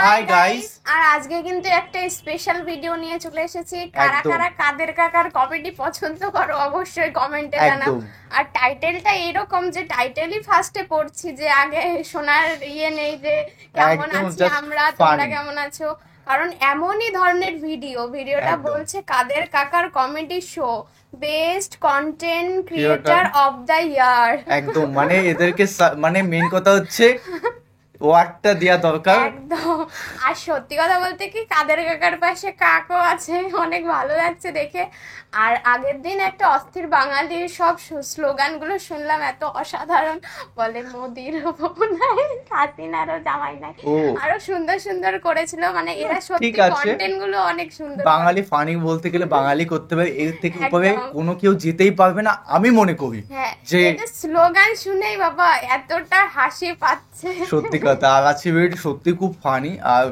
Hi guys, আর আজকে কিন্তু একটা স্পেশাল ভিডিও নিয়ে চলে এসেছি। কারা কারা কাদের কাকার কমেডি পছন্দ করো অবশ্যই কমেন্টে জানাও। আর টাইটেলটা এরকম যে টাইটেলই ফার্স্টে পড়ছি যে আগে শোনার নেই যে কেমন আছি আমরা, তোমরা কেমন আছো, কারণ এমনই ধরনের ভিডিওটা বলছে কাদের কাকার comedy show best content creator of the year. একদম মানে এদেরকে মানে মেইন কথা হচ্ছে ওয়ার্ডটা দেয়া দরকার একদম। আর সত্যি কথা বলতে কি কাদের কাকার পাশে কাকও আছে, অনেক ভালো লাগছে দেখে। আর আগের দিন একটা অস্থির বাঙালির সব স্লোগানগুলো শুনলাম, এত অসাধারণ। বলে মোদির নাই, হাসিনারও জামাই নাই, আরো সুন্দর সুন্দর করেছিল। মানে এরা সত্যি কন্টেন্ট গুলো অনেক সুন্দর। বাঙালি ফানি বলতে গেলে বাঙালি করতে পারে, এর থেকে উপরে কোনো কেউ যেতেই পারবে না আমি মনে করি। যে স্লোগান শুনেই বাবা এতটা হাসি পাচ্ছে, সত্যি কথা। আর আজকে ভিডিওটি সত্যি খুব ফানি। আর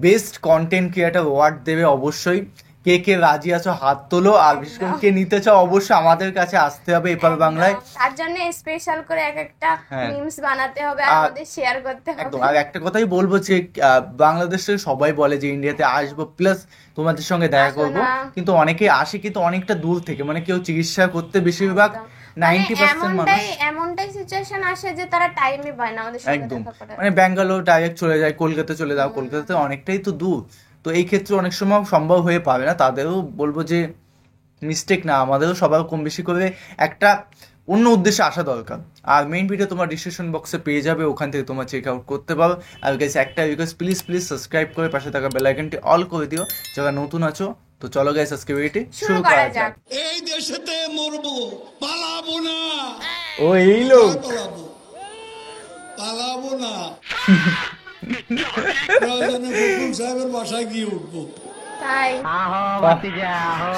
বেস্ট কন্টেন্ট ক্রিয়েটর অ্যাওয়ার্ড দেবে অবশ্যই। কে কে রাজি আছো হাত তোলো। আর বিশেষ করে কে নিতে চাও অবশ্যই আমাদের কাছে আসতে হবে এপার বাংলায়। তার জন্য স্পেশাল করে একটা মিমস বানাতে হবে আর আমাদের শেয়ার করতে হবে। একদম। আর একটা কথাই বলবো যে বাংলাদেশে সবাই বলে যে ইন্ডিয়াতে আসবো প্লাস তোমাদের সঙ্গে দেখা করবো, কিন্তু অনেকেই আসে কিন্তু অনেকটা দূর থেকে, মানে কেউ চিকিৎসা করতে বেশিরভাগ 90% মানুষ এমনটাই সিচুয়েশন আসে যে তারা টাইমই পায় না আমাদের সাথে দেখা করার। মানে ব্যাঙ্গালোর ডাইরেক্ট চলে যায়, কলকাতা চলে যাও, কলকাতাতে অনেকটাই তো দূর। তো এই ক্ষেত্রে অনেক সময় সম্ভব হয়ে পাবে না। তাদেরও বলবো যে মিস্টেক না, আমাদেরও সবার কম বেশি করে একটা অন্য উদ্দেশ্যে আসা দরকার। আর মেইন ভিডিও তোমার ডিসক্রিপশন বক্সে পেয়ে যাবে, ওখান থেকে তোমার চেক আউট করতে পারো। আর গাইস একটা রিকোয়েস্ট, প্লিজ সাবস্ক্রাইব করে পাশে থাকা বেল আইকনটি অল করে দিও যারা নতুন আছো। তো চলো গাইস আজকে ভিডিওটি শুরু করা যাক। এই দেশেতে মরবো, পালাবো না। ও এই লোক পালাবো না, প্রয়োজনে বকুল সাহেবের বাসায় গিয়ে উঠবো। তাই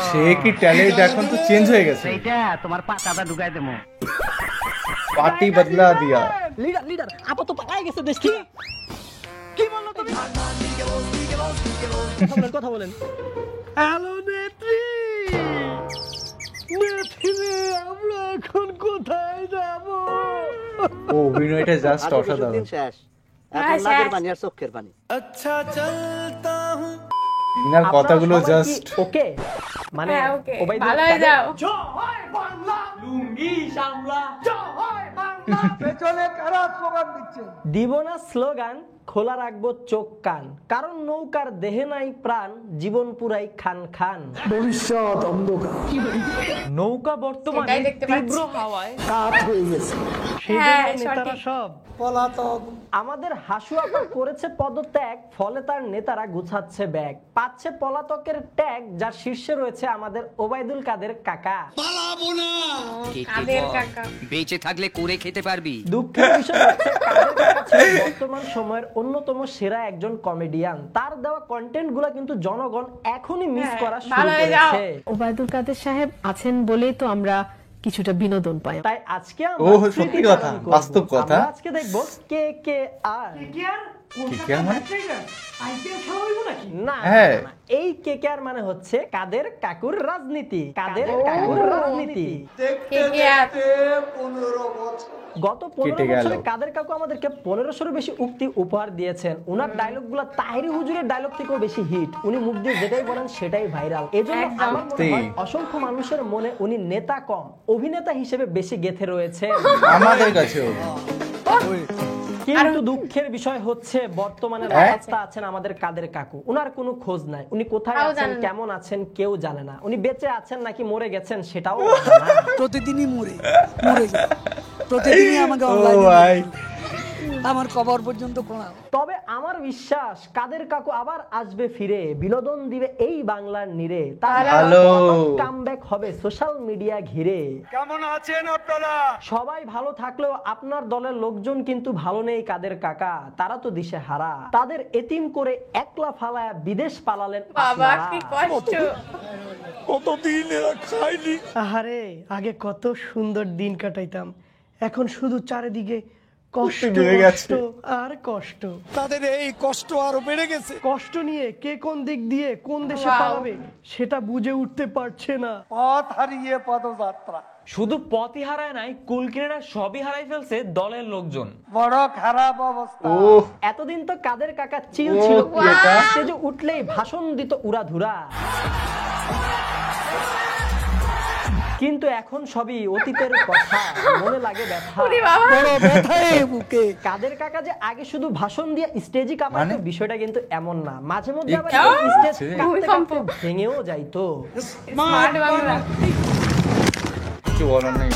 সে কি ট্যালেন্ট, এখন তো চেঞ্জ হয়ে গেছে। এইটা তোমার পাতাটা ঢুকাই দেবো। পার্টি বদলা দিয়া। লিডার আপাতত পালাই গেছে দেশ কি কি বললো তুমি? কথা বলেন। হ্যালো নেত্রী, আমরা এখন কোথায় যাব? ও অভিনয়টা জাস্ট অসাধারণ। শেষ, এখন নাকের পানি আর চোখের পানি। আচ্ছা চলতা হুঁ। ইনার কথাগুলো জাস্ট ওকে, মানে ভালো হয়ে যাও। জয় বাংলা, লুঙ্গি সামলা, জয় বাংলা। পেছনে কারা স্লোগান দিচ্ছে? দিব না স্লোগান, খোলা রাখবো চোখ কান, কারণ নৌকার দেহে নাই প্রাণ, জীবন পুরাই খান খান। ভবিষ্যৎ অন্ধকার, নৌকা বর্তমানে তীব্র হাওয়ায় কাত হয়ে গেছে। নেতারা সব পলাতক। আমাদের হাসু আপা করেছে পদত্যাগ, ফলে তার নেতারা গুছাচ্ছে ব্যাগ, পাচ্ছে পলাতকের ট্যাগ, যার শীর্ষে রয়েছে আমাদের ওবায়দুল কাদের কাকা। পালাবো না, কাদের কাকা বেঁচে থাকলে করে খেতে পারবি। দুঃখের বিষয় হচ্ছে কাদের কাকা ছিল বর্তমান সময়ের অন্যতম সেরা একজন কমেডিয়ান। তার দেওয়া কন্টেন্ট গুলা কিন্তু জনগণ এখনই মিস করা শুরু করেছে। ওবায়দুল কাদের সাহেব আছেন বলেই তো আমরা কিছুটা বিনোদন পাই। তাই আজকে আমরা সত্যি কথা, বাস্তব কথা, আমরা আজকে দেখব কে কে আর না, এই কে কে আর মানে হচ্ছে কাদের কাকুর রাজনীতি। কাদের কাকুর রাজনীতি গত 15 বছরে কাদের কাকু আমাদেরকে 1500 বেশি উক্তি উপহার দিয়েছেন। উনার ডায়লগ গুলা তাহিরি হুজুরের ডায়লগ থেকেও বেশি হিট। উনি মুখ দিয়ে যেটাই বলেন সেটাই ভাইরাল। এজন্য আমার মনে হয় অসংখ্য মানুষের মনে উনি নেতা কম, অভিনেতা হিসেবে বেশি গেথে রয়েছে আমাদের কাছেও। কিন্তু দুঃখের বিষয় হচ্ছে বর্তমানে রাস্তা আছেন আমাদের কাদের কাকু, উনার কোনো খোঁজ নাই। উনি কোথায় আছেন, কেমন আছেন কেউ জানে না। উনি বেঁচে আছেন নাকি মরে গেছেন সেটাও জানে না। প্রতিদিনই মরে যায়, প্রতিদিনই আমাকে অনলাইনে আমার কবর পর্যন্ত প্রণাম। তবে আমার বিশ্বাস কাদের কাকু আবার আসবে ফিরে, বিনোদন দিবে এই বাংলার নিরে। তার কামব্যাক হবে সোশ্যাল মিডিয়া ঘিরে। কেমন আছেন আপনারা? সবাই ভালো থাকলেও আপনার দলের লোকজন কিন্তু ভালো নেই কাদের কাকা। তারা তো দিশে হারা, তাদের এতিম করে একলা ফালায় বিদেশ পালালেন। বাবা কি কষ্ট, কতদিন এরা খাইনি। আরে আগে কত সুন্দর দিন কাটাইতাম, এখন শুধু চারিদিকে কষ্ট বেড়ে গেছে। কষ্ট আর কষ্ট, তাদের এই কষ্ট আরো বেড়ে গেছে। কষ্ট নিয়ে কে কোন দিক দিয়ে কোন দেশে Wow. পালাবে সেটা বুঝে উঠতে পারছে না। পথ হারিয়ে পদযাত্রা, শুধু পথই হারায় নাই, কুল কিনারা সবই হারাই ফেলছে দলের লোকজন। বড় খারাপ অবস্থা। ও এতদিন তো কাদের কাকা চিল ছিল, কি এটা? স্টেজে উঠলেই ভাষণ দিত উড়াধুরা, কিন্তু এখন সবই অতীতের কথা, মনে লাগে ব্যথা। ওরে বাবা, বড় ব্যথায় বুকে। কাদের কাকা যে আগে শুধু ভাষণ দিয়ে স্টেজই কাঁপাতো, মানে? বিষয়টা কিন্তু এমন না, মাঝে মধ্যে আবার কি স্টেজ হচ্ছে? কাঁপতে ভূমিকম্প। কাঁপতে ভেঙেও যাইতো। স্মার্ট বাংলা। কিছু বলার নেই।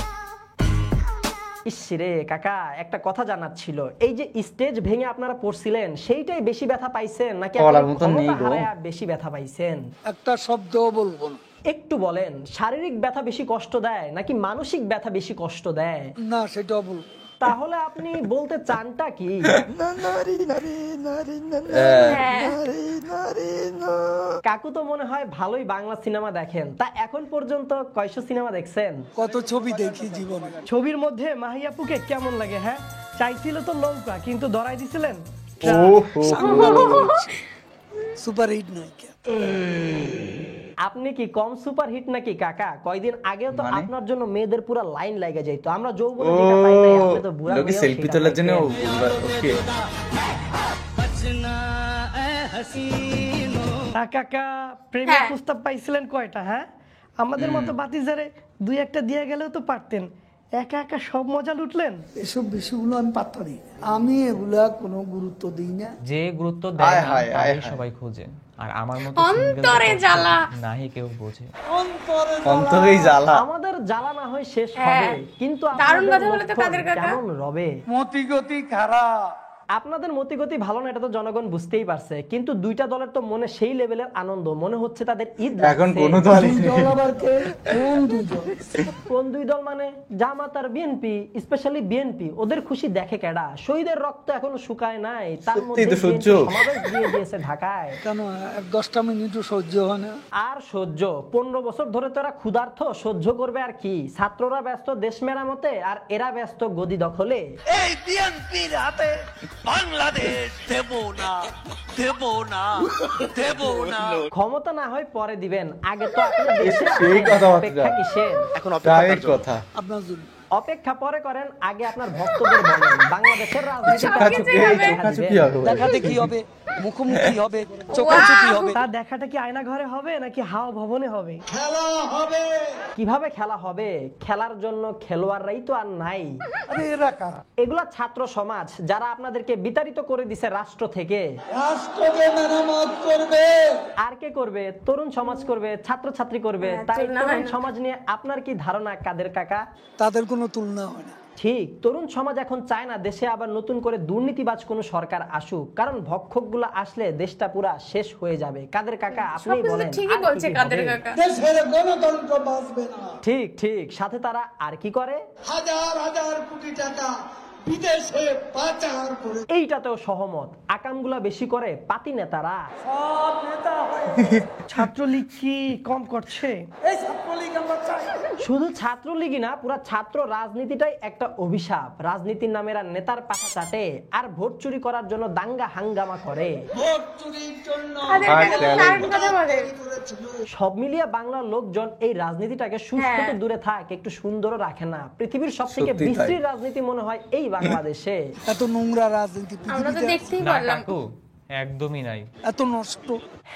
ইসরে কাকা, একটা কথা জানার ছিল, এই যে স্টেজ ভেঙে আপনারা পড়ছিলেন সেইটাই বেশি ব্যথা পাইছেন নাকি বলার আপনারা মতন নেই ক্ষমতা গো। হারায়া বেশি ব্যথা পাইছেন? একটা শব্দও বলবো না। একটু বলেন, শারীরিক ব্যথা বেশি কষ্ট দেয় নাকি মানসিক ব্যথা বেশি কষ্ট দেয়? না, সেটাও বলবো। তাহলে আপনি বলতে চানটা কি? কাকু তো মনে হয় ভালোই বাংলা সিনেমা দেখেন, তা এখন পর্যন্ত কয়শো সিনেমা দেখছেন? কত ছবি দেখি জীবনে। ছবির মধ্যে মাহিয়াপুকে কেমন লাগে? হ্যাঁ, চাইছিল তো নৌকা, কিন্তু ধরাই দিছিলেন। সুপার হিট নায়িকা। আপনি কি কম সুপার হিট নাকি কাকা? কয়দিন আগেও তো মানে? আপনার জন্য মেয়েদের পুরো লাইন লাগা যাইতো, আমরা ও যৌবনে যেটা পাই নাই আপনি তো বুড়া লোকে হয়েও সেলফি সেটা তোলার জন্য পাইতেন। ওকে। কাকা প্রেমের হ্যাঁ। প্রস্তাব পাইছিলেন কয়টা? হ্যাঁ, আমাদের মতো বাতিজারে দুই একটা দিয়ে গেলেও তো পারতেন, একা একা সব মজা লুটলেন। এসব বিষয়গুলো আমি পাত্তা দিই না। আমি এগুলা কোনো গুরুত্ব দিই না। যে গুরুত্ব আয় দেয় না হায়, আয় তারই হায়। সবাই খোঁজে, আর আমার মতো অন্তরে জ্বালা। নাহি কেউ বোঝে। অন্তরেই জ্বালা। আমাদের জ্বালা না হয় শেষ হ্যাঁ। হবে, কিন্তু দারুণ আপনাদের কথা বলে তো লক্ষণ কাদের কাকা। কেমন রবে? মতিগতি খারাপ। আপনাদের মতিগতি ভালো না, এটা তো জনগণ বুঝতেই পারছে, কিন্তু দুইটা দলের তো মনে সেই লেভেলের আনন্দ, মনে হচ্ছে তাদের ঈদ এখন লাগছে। কোনো দলই নেই। দল আবার কে? কোন দুজন? কোন দুই দল মানে? জামাত আর বিএনপি, স্পেশালি বিএনপি। ওদের খুশি দেখে কেডা? শহীদের রক্ত এখনো শুকায় নাই, তার সত্যিই মধ্যে তো সহ্য। BNP সমাবেশ দিয়ে দিয়েছে ঢাকায়। কেন 10টা মিনিটও সহ্য হয় না? আর সহ্য 15 বছর ধরে তোরা ক্ষুধার্থ, সহ্য করবে আর কি? ছাত্ররা ব্যস্ত দেশ মেরামতে আর এরা ব্যস্ত গদি দখলে। এই বিএনপির হাতে বাংলাদেশ দেব না, দেব না, দেব না। ক্ষমতা না হয় পরে দিবেন, আগে তো আপনাদের দেশে সেই কথাবার্তা। অপেক্ষা কিসের? প্রাইভেট কথা। আপনার জন্য অপেক্ষা পরে করেন, আগে আপনার ভক্তদের বলেন বাংলাদেশের রাজনীতি চোখাচোখি হবে। দেখাতে কি হবে? মুখোমুখি হবে, চোখাচোখি হবে। তা দেখাটা কি আয়না ঘরে হবে নাকি হাওয়া ভবনে হবে? খেলা হবে। কিভাবে খেলা হবে? খেলার জন্য খেলোয়াড়রাই তো আর নাই। আরে এরা কারা? এগুলা ছাত্র সমাজ, যারা আপনাদেরকে বিতাড়িত করে দিছে রাষ্ট্র থেকে। রাষ্ট্রকে মেরামত করবে। আর কে করবে? তরুণ সমাজ করবে, ছাত্র ছাত্রী করবে। হ্যাঁ, তাই তুলনা হয় তরুণ না। সমাজ নিয়ে আপনার কি ধারণা কাদের কাকা? তাদের কোনো তুলনা হয় না। ঠিক, তরুণ সমাজ এখন চায় না দেশে আবার নতুন করে দুর্নীতিবাজ কোনো সরকার আসুক, কারণ ভক্ষকগুলো আসলে দেশটা পুরা শেষ হয়ে যাবে। কাদের কাকা আপনি সবকিছু বলেন, ঠিকই আর কি বলছে কি কাদের হবে? কাকা। দেশের গণতন্ত্র বাঁচবে না। ঠিক ঠিক, সাথে তারা আর কি করে? হাজার হাজার কোটি টাকা বিদেশে পাচার করে। এইটাতেও সহমত, আকামগুলা বেশি করে পাতি নেতারা। সব নেতা হয়। ছাত্রলীগ কি কম করছে? এই ছাত্রলীগ আমরা চাই। শুধু ছাত্রলীগই না, পুরা ছাত্র রাজনীতিটাই একটা অভিশাপ। রাজনীতির নামে এরা নেতার পাশা চাটে আর ভোট চুরি করার জন্য দাঙ্গা হাঙ্গামা করে। ভোট চুরির জন্য কাদের কাকা তো দারুণ কথা বলে। সব মিলিয়ে বাংলার লোকজন এই রাজনীতিটাকে সুস্থ তো হ্যাঁ। দূরে থাক, একটু সুন্দরও রাখে না। পৃথিবীর সব থেকে সত্যি তাই। বিশ্রী রাজনীতি মনে হয় এই বাংলাদেশে। এত নোংরা রাজনীতি আমরা তো পৃথিবীতে দেখতেই না পারলাম। কাকু, একদমই নাই। এত নষ্ট।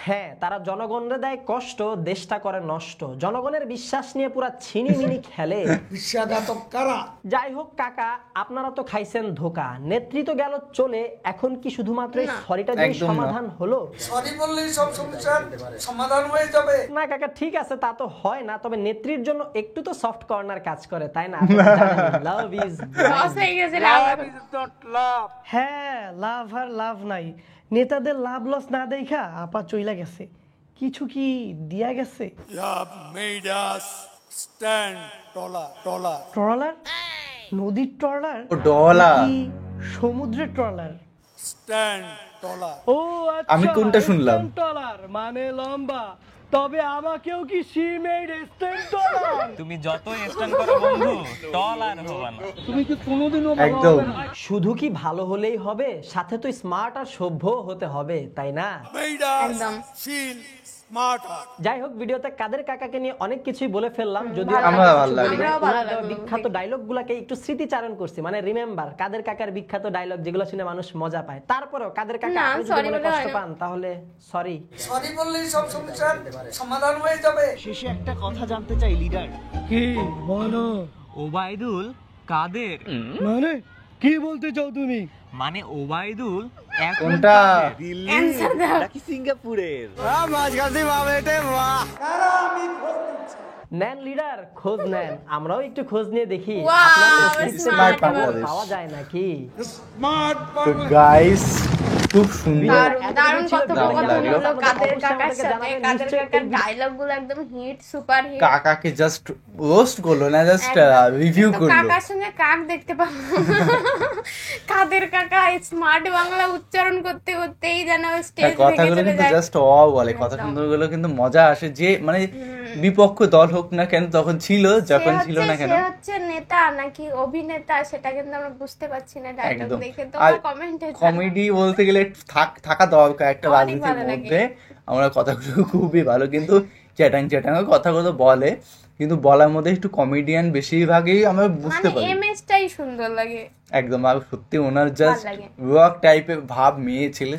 হ্যাঁ, তারা জনগণরে দেয় কষ্ট, দেশটা করে নষ্ট। জনগণের বিশ্বাস নিয়ে পুরা ছিনিমিনি খেলে। বিশ্বাসঘাতক কারা? যাই হোক কাকা, আপনারা তো খাইছেন ধোকা, নেতৃত্ব গেল চলে, এখন কি শুধুমাত্র এই সরিটা দিয়ে একদম না। সমাধান হলো? সরি বললেই সব সমস্যার সমাধান হয়ে যাবে? না কাকা, ঠিক আছে, তা তো হয় না, তবে নেত্রীর জন্য একটু তো সফট কর্নার কাজ করে, তাই না? লাভ ইজ লস হয়ে গেছে লাভ। হ্যাঁ, লাভ আর লাভ নাই। নেতাদের লাভ লস না দেখা আপা চইলা গেছে, কিছু কি দিয়া গেছে? You have made us stand taller, taller. Trawler? নদীর ট্রলার? ও ডলা। কি সমুদ্রের ট্রলার? Stand taller. ও আচ্ছা, আমি কোনটা শুনলাম? ট্রলার মানে লম্বা। তবে আমাকেও কি শিমের স্ট্যান্ড ডলার? তুমি যত স্ট্যান্ড করো বন্ধু টল আর হবে না। তুমি কি কোনোদিনও একদম শুধু কি ভালো হলেই হবে, সাথে তো স্মার্ট আর সভ্য হতে হবে, তাই না? একদম যাই হোক, ভিডিওতে কাদের কাকাকে নিয়ে অনেক কিছুই বলে ফেললাম, যদিও আমার ভালো লাগলো। আমরাও ভালো ওনার দেওয়া লাগলো বিখ্যাত ডায়লগ গুলাকে একটু স্মৃতিচারণ করছি, মানে রিমেম্বার কাদের কাকার বিখ্যাত ডায়লগ যেগুলো শুনে মানুষ মজা পায়। তারপরেও কাদের কাকা না, আপনি যদি sorry মনে বলে কষ্ট হয় না। পান তাহলে সরি। সরি বললেই সব সমস্যার সমাধান হয়ে যাবে। শেষে একটা কথা জানতে চাই লিডার, কি বলো? ওবায়দুল কাদের? মানে কি বলতে চাও তুমি? মানে ওবায়দুল এখন কোনটা? অ্যানসার দাও। নাকি সিঙ্গাপুরের? নেন লিডার, খোঁজ নেন, আমরাও একটু খোঁজ নিয়ে দেখি Wow, আপনার অস্তিত্বের smart কোনো খবর বাংলাদেশ। পাওয়া যায় নাকি। তো গাইস খুব সুন্দর। দারুণ কথোপকথন লাগলো। হলো কাদের অবশ্যই কাকার আমাদেরকে সাথে। জানাবেন, কাদের নিশ্চয়ই কাকার এই ডায়লগ গুলো একদম হিট, সুপার হিট। কাকাকে জাস্ট রোস্ট করলো না, জাস্ট রিভিউ করলো। কাকার সঙ্গে কাক দেখতে পাবো। কাদের কাকা স্মার্ট বাংলা উচ্চারণ করতে করতেই যেন স্টেজ থেকে কথাগুলো চলে কিন্তু যায়। জাস্ট বলে কথা সুন্দরগুলো কিন্তু মজা আসে, যে মানে বিপক্ষ দল হোক না কেন তখন ছিল, যখন ছিল না কেন। সে হচ্ছে নেতা নাকি অভিনেতা সেটা কিন্তু আমরা বুঝতে পারছি না ডায়লগ একদম। দেখে। আর তোমরা কমেন্টে কমেডি বলতে গেলে থাকা দরকার একটা অনেক রাজনীতির ভালো লাগে। মধ্যে। আমরা কথাগুলো খুবই ভালো, কিন্তু চ্যাটাং কথাগুলো বলে, কিন্তু বলার মধ্যে একটু কমেডিয়ান বেশিরভাগই আমরা বুঝতে মানে পারি। এমএসটাই সুন্দর লাগে। একদম। আর সত্যি ওনার জাস্ট লাগে। রক টাইপের ভাব, মেয়ে ছেলে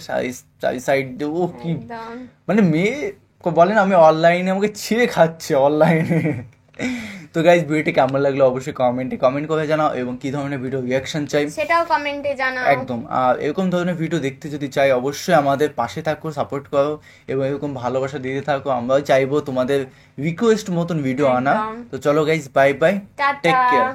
চারি সাইড দিয়ে ও কি একদম। মানে মেয়ে বলেন আমি অনলাইনে আমাকে ছিঁড়ে খাচ্ছে অনলাইনে। তো গাইজ ভিডিওটি কেমন লাগলো অবশ্যই কমেন্ট করে জানাও, এবং কি ধরনের ভিডিও রিয়াকশন চাই সেটাও কমেন্টে জানাও। একদম। আর এরকম ধরনের ভিডিও দেখতে যদি চাই অবশ্যই আমাদের পাশে থাকো, সাপোর্ট করো, এবং এরকম ভালোবাসা দিতে থাকো। আমরাও চাইবো তোমাদের রিকোয়েস্ট মতন ভিডিও আনা। একদম। তো চলো guys, bye bye, tata. Take care.